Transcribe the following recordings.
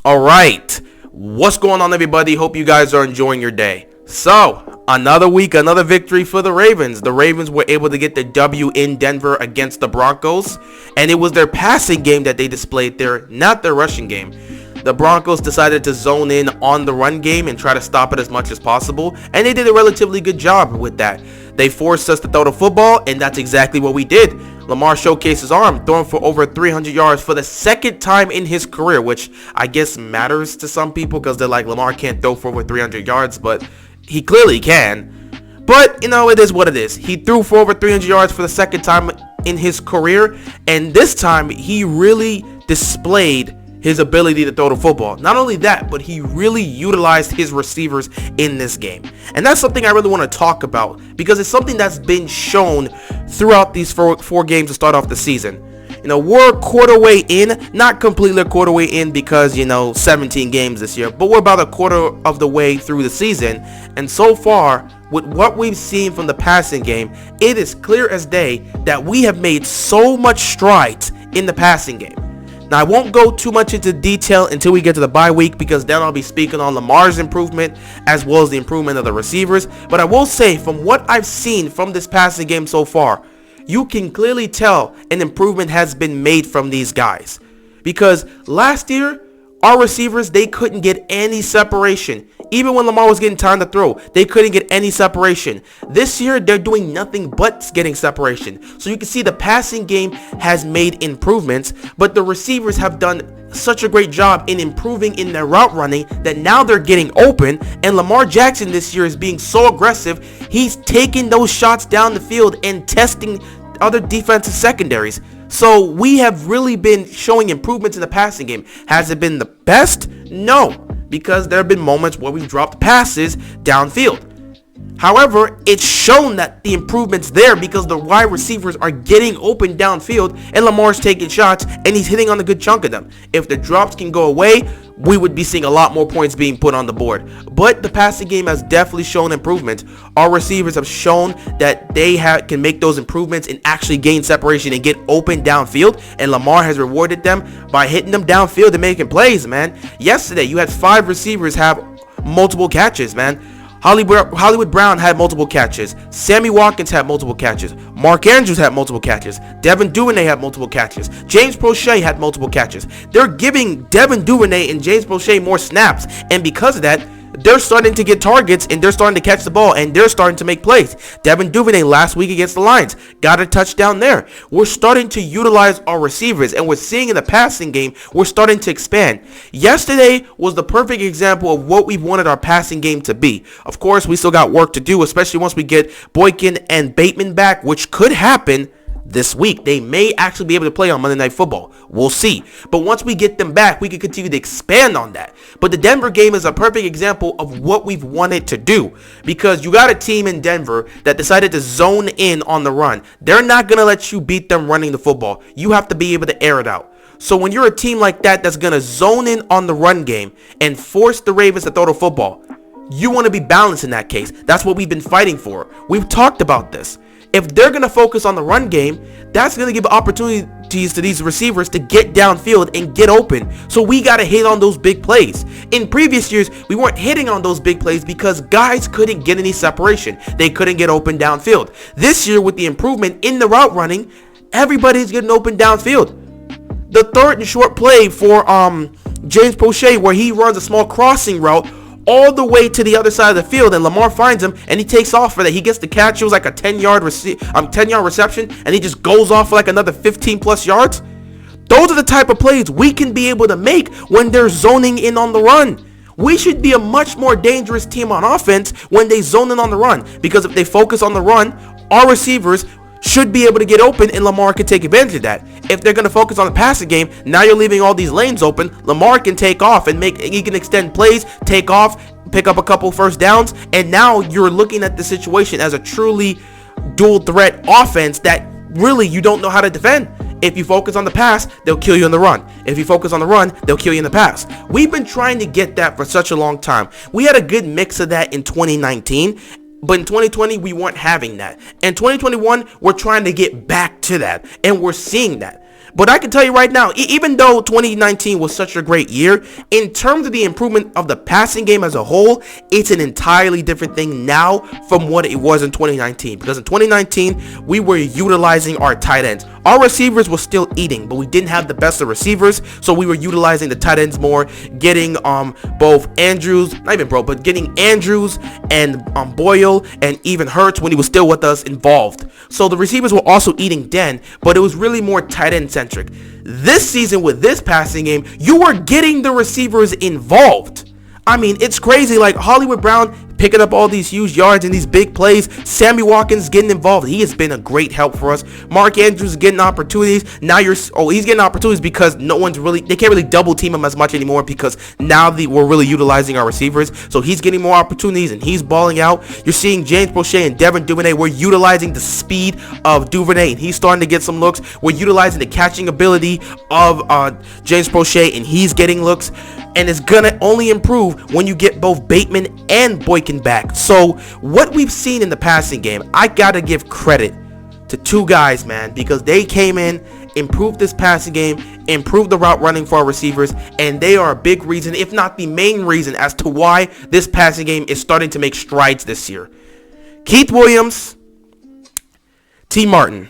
All right, what's going on, everybody? Hope you guys are enjoying your day. So, another week, another victory for the Ravens. The Ravens were able to get the W in Denver against the Broncos, and it was their passing game that they displayed there, not their rushing game. The Broncos decided to zone in on the run game and try to stop it as much as possible, and they did a relatively good job with that. They forced us to throw the football, and that's exactly what we did. Lamar showcased his arm, throwing for over 300 yards for the second time in his career, which I guess matters to some people because they're like, Lamar can't throw for over 300 yards, but he clearly can. But, it is what it is. He threw for over 300 yards for the second time in his career, and this time he really displayed his ability to throw the football. Not only that, but he really utilized his receivers in this game. And that's something I really want to talk about because it's something that's been shown throughout these four games to start off the season. We're a quarter way in, not completely a quarter way in because, 17 games this year, but we're about a quarter of the way through the season. And so far, with what we've seen from the passing game, it is clear as day that we have made so much strides in the passing game. Now, I won't go too much into detail until we get to the bye week because then I'll be speaking on Lamar's improvement as well as the improvement of the receivers. But I will say, from what I've seen from this passing game so far, you can clearly tell an improvement has been made from these guys. Because last year, our receivers, they couldn't get any separation. Even when Lamar was getting time to throw, they couldn't get any separation. This year, they're doing nothing but getting separation. So you can see the passing game has made improvements, but the receivers have done such a great job in improving in their route running that now they're getting open. And Lamar Jackson this year is being so aggressive. He's taking those shots down the field and testing other defensive secondaries. So we have really been showing improvements in the passing game. Has it been the best? No, because there have been moments where we've dropped passes downfield. However, it's shown that the improvement's there because the wide receivers are getting open downfield and Lamar's taking shots and he's hitting on a good chunk of them. If the drops can go away, we would be seeing a lot more points being put on the board. But the passing game has definitely shown improvement. Our receivers have shown that they can make those improvements and actually gain separation and get open downfield. And Lamar has rewarded them by hitting them downfield and making plays, man. Yesterday, you had 5 receivers have multiple catches, man. Hollywood Brown had multiple catches. Sammy Watkins had multiple catches. Mark Andrews had multiple catches. Devin Duvernay had multiple catches. James Prochet had multiple catches. They're giving Devin Duvernay and James Prochet more snaps, and because of that, they're starting to get targets and they're starting to catch the ball and they're starting to make plays. Devin Duvernay last week against the Lions got a touchdown there. We're starting to utilize our receivers, and we're seeing in the passing game, we're starting to expand. Yesterday was the perfect example of what we wanted our passing game to be. Of course, we still got work to do, especially once we get Boykin and Bateman back, which could happen this week. They may actually be able to play on Monday Night Football. We'll see. But once we get them back, we can continue to expand on that. But the Denver game is a perfect example of what we've wanted to do, because you got a team in Denver that decided to zone in on the run. They're not going to let you beat them running the football. You have to be able to air it out. So when you're a team like that that's going to zone in on the run game and force the Ravens to throw the football, you want to be balanced in that case. That's what we've been fighting for. We've talked about this. If they're going to focus on the run game, that's going to give opportunities to these receivers to get downfield and get open. So we got to hit on those big plays. In previous years, we weren't hitting on those big plays because guys couldn't get any separation. They couldn't get open downfield. This year, with the improvement in the route running, everybody's getting open downfield. The third and short play for James Prochet, where he runs a small crossing route all the way to the other side of the field, and Lamar finds him and he takes off for that. He gets the catch. It was like a 10-yard reception, and he just goes off for like another 15 plus yards. Those are the type of plays we can be able to make when they're zoning in on the run. We should be a much more dangerous team on offense when they zone in on the run, because if they focus on the run, our receivers should be able to get open and Lamar can take advantage of that. If they're going to focus on the passing game, now you're leaving all these lanes open. Lamar can take off and he can extend plays, take off, pick up a couple first downs, and now you're looking at the situation as a truly dual threat offense that really you don't know how to defend. If you focus on the pass, they'll kill you on the run. If you focus on the run, they'll kill you in the pass. We've been trying to get that for such a long time. We had a good mix of that in 2019. But in 2020, we weren't having that. In 2021, we're trying to get back to that. And we're seeing that. But I can tell you right now, even though 2019 was such a great year, in terms of the improvement of the passing game as a whole, it's an entirely different thing now from what it was in 2019. Because in 2019, we were utilizing our tight ends. Our receivers were still eating, but we didn't have the best of receivers, so we were utilizing the tight ends more, getting both Andrews, not even bro, but getting Andrews and Boyle and even Hurts when he was still with us involved. So the receivers were also eating then, but it was really more tight end centric. This season with this passing game, you are getting the receivers involved. I mean, it's crazy. Like Hollywood Brown picking up all these huge yards and these big plays. Sammy Watkins getting involved. He has been a great help for us. Mark Andrews getting opportunities. Now he's getting opportunities because they can't really double team him as much anymore because now we're really utilizing our receivers. So he's getting more opportunities and he's balling out. You're seeing James Prochet and Devin Duvernay. We're utilizing the speed of Duvernay and he's starting to get some looks. We're utilizing the catching ability of James Prochet and he's getting looks. And it's gonna only improve when you get both Bateman and Boykin back. So what we've seen in the passing game, I gotta give credit to two guys, man, because they came in, improved this passing game, improved the route running for our receivers, and they are a big reason, if not the main reason, as to why this passing game is starting to make strides this year. Keith Williams, T. Martin,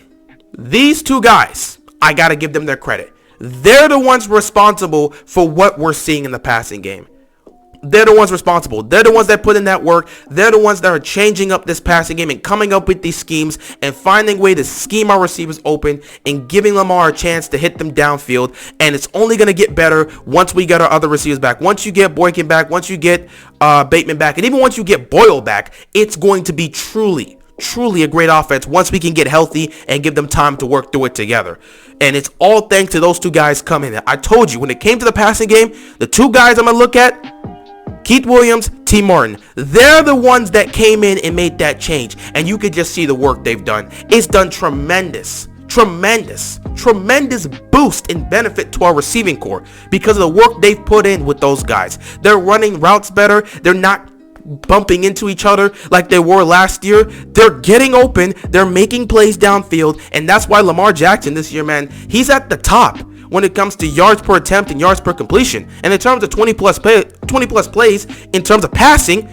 these two guys, I gotta give them their credit. They're the ones responsible for what we're seeing in the passing game. They're the ones responsible. They're the ones that put in that work. They're the ones that are changing up this passing game and coming up with these schemes and finding a way to scheme our receivers open and giving Lamar a chance to hit them downfield. And it's only going to get better once we get our other receivers back. Once you get Boykin back, once you get Bateman back, and even once you get Boyle back, it's going to be truly a great offense once we can get healthy and give them time to work through it together. And it's all thanks to those two guys coming in. I told you, when it came to the passing game, the two guys I'm going to look at, Keith Williams, T. Martin, they're the ones that came in and made that change. And you could just see the work they've done. It's done tremendous boost and benefit to our receiving core because of the work they've put in with those guys. They're running routes better. They're not bumping into each other like they were last year. They're getting open. They're making plays downfield. And that's why Lamar Jackson this year, man, he's at the top when it comes to yards per attempt and yards per completion. And in terms of 20 plus plays, in terms of passing,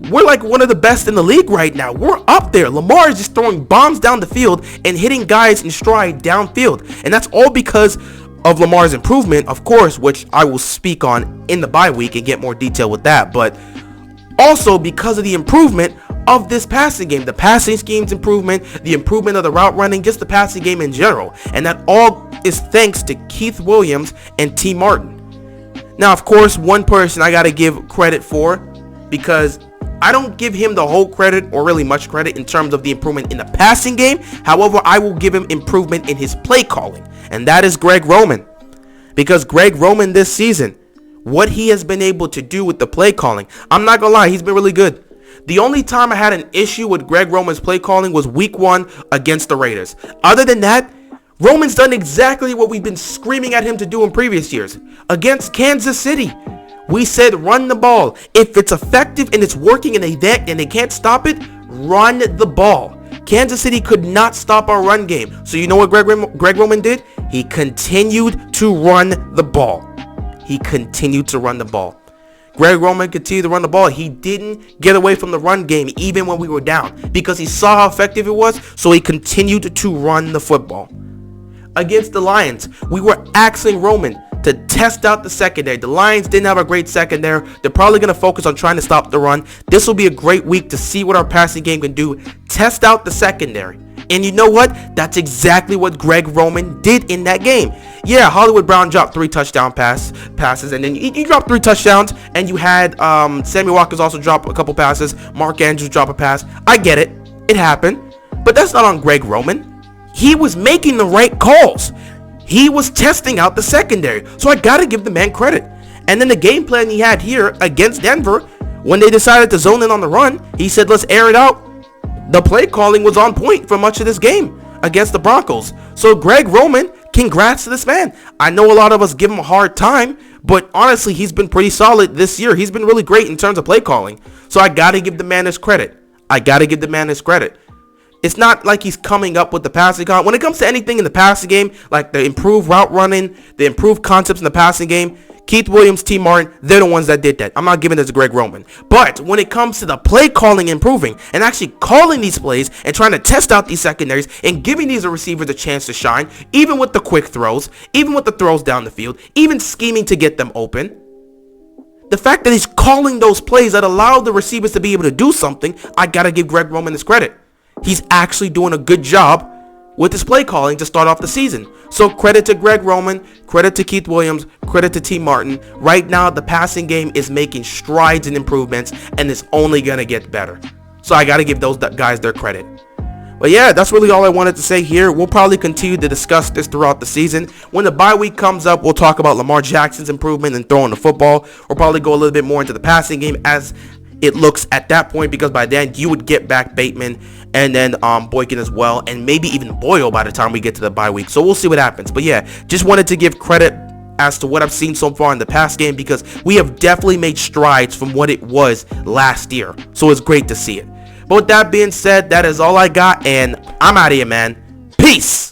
we're like one of the best in the league right now. We're up there. Lamar is just throwing bombs down the field and hitting guys in stride downfield. And that's all because of Lamar's improvement, of course, which I will speak on in the bye week and get more detail with that. But also because of the improvement of this passing game, the passing scheme's improvement, the improvement of the route running, just the passing game in general. And that all is thanks to Keith Williams and T. Martin. Now, of course, one person I got to give credit for, because I don't give him the whole credit or really much credit in terms of the improvement in the passing game. However, I will give him improvement in his play calling, and that is Greg Roman. Because Greg Roman this season, what he has been able to do with the play calling, I'm not gonna lie, he's been really good. The only time I had an issue with Greg Roman's play calling was week 1 against the Raiders. Other than that, Roman's done exactly what we've been screaming at him to do in previous years. Against Kansas City, we said run the ball. If it's effective and it's working and they can't stop it, run the ball. Kansas City could not stop our run game. So you know what Greg Roman did? He continued to run the ball. Greg Roman continued to run the ball. He didn't get away from the run game even when we were down because he saw how effective it was, so he continued to run the football. Against the Lions, we were asking Roman to test out the secondary. The Lions didn't have a great secondary. They're probably going to focus on trying to stop the run. This will be a great week to see what our passing game can do. Test out the secondary. And you know what? That's exactly what Greg Roman did in that game. Yeah, Hollywood Brown dropped 3 touchdown passes, and then you dropped 3 touchdowns, and you had Sammy Watkins also drop a couple passes. Mark Andrews drop a pass. I get it. It happened. But that's not on Greg Roman. He was making the right calls. He was testing out the secondary. So I got to give the man credit. And then the game plan he had here against Denver, when they decided to zone in on the run, he said, let's air it out. The play calling was on point for much of this game against the Broncos. So Greg Roman, congrats to this man. I know a lot of us give him a hard time, but honestly, he's been pretty solid this year. He's been really great in terms of play calling. So I got to give the man his credit. It's not like he's coming up with the passing con. When it comes to anything in the passing game, like the improved route running, the improved concepts in the passing game, Keith Williams, T. Martin, they're the ones that did that. I'm not giving it to Greg Roman. But when it comes to the play calling improving and actually calling these plays and trying to test out these secondaries and giving these receivers a chance to shine, even with the quick throws, even with the throws down the field, even scheming to get them open, the fact that he's calling those plays that allow the receivers to be able to do something, I got to give Greg Roman this credit. He's actually doing a good job with his play calling to start off the season. So credit to Greg Roman, credit to Keith Williams, credit to T. Martin. Right now, the passing game is making strides and improvements, and it's only going to get better. So I got to give those guys their credit. But yeah, that's really all I wanted to say here. We'll probably continue to discuss this throughout the season. When the bye week comes up, we'll talk about Lamar Jackson's improvement in throwing the football. We'll probably go a little bit more into the passing game as it looks at that point, because by then you would get back Bateman and then Boykin as well, and maybe even Boyle by the time we get to the bye week. So we'll see what happens. But yeah, just wanted to give credit as to what I've seen so far in the past game, because we have definitely made strides from what it was last year. So it's great to see it. But with that being said, that is all I got, and I'm out of here, man. Peace.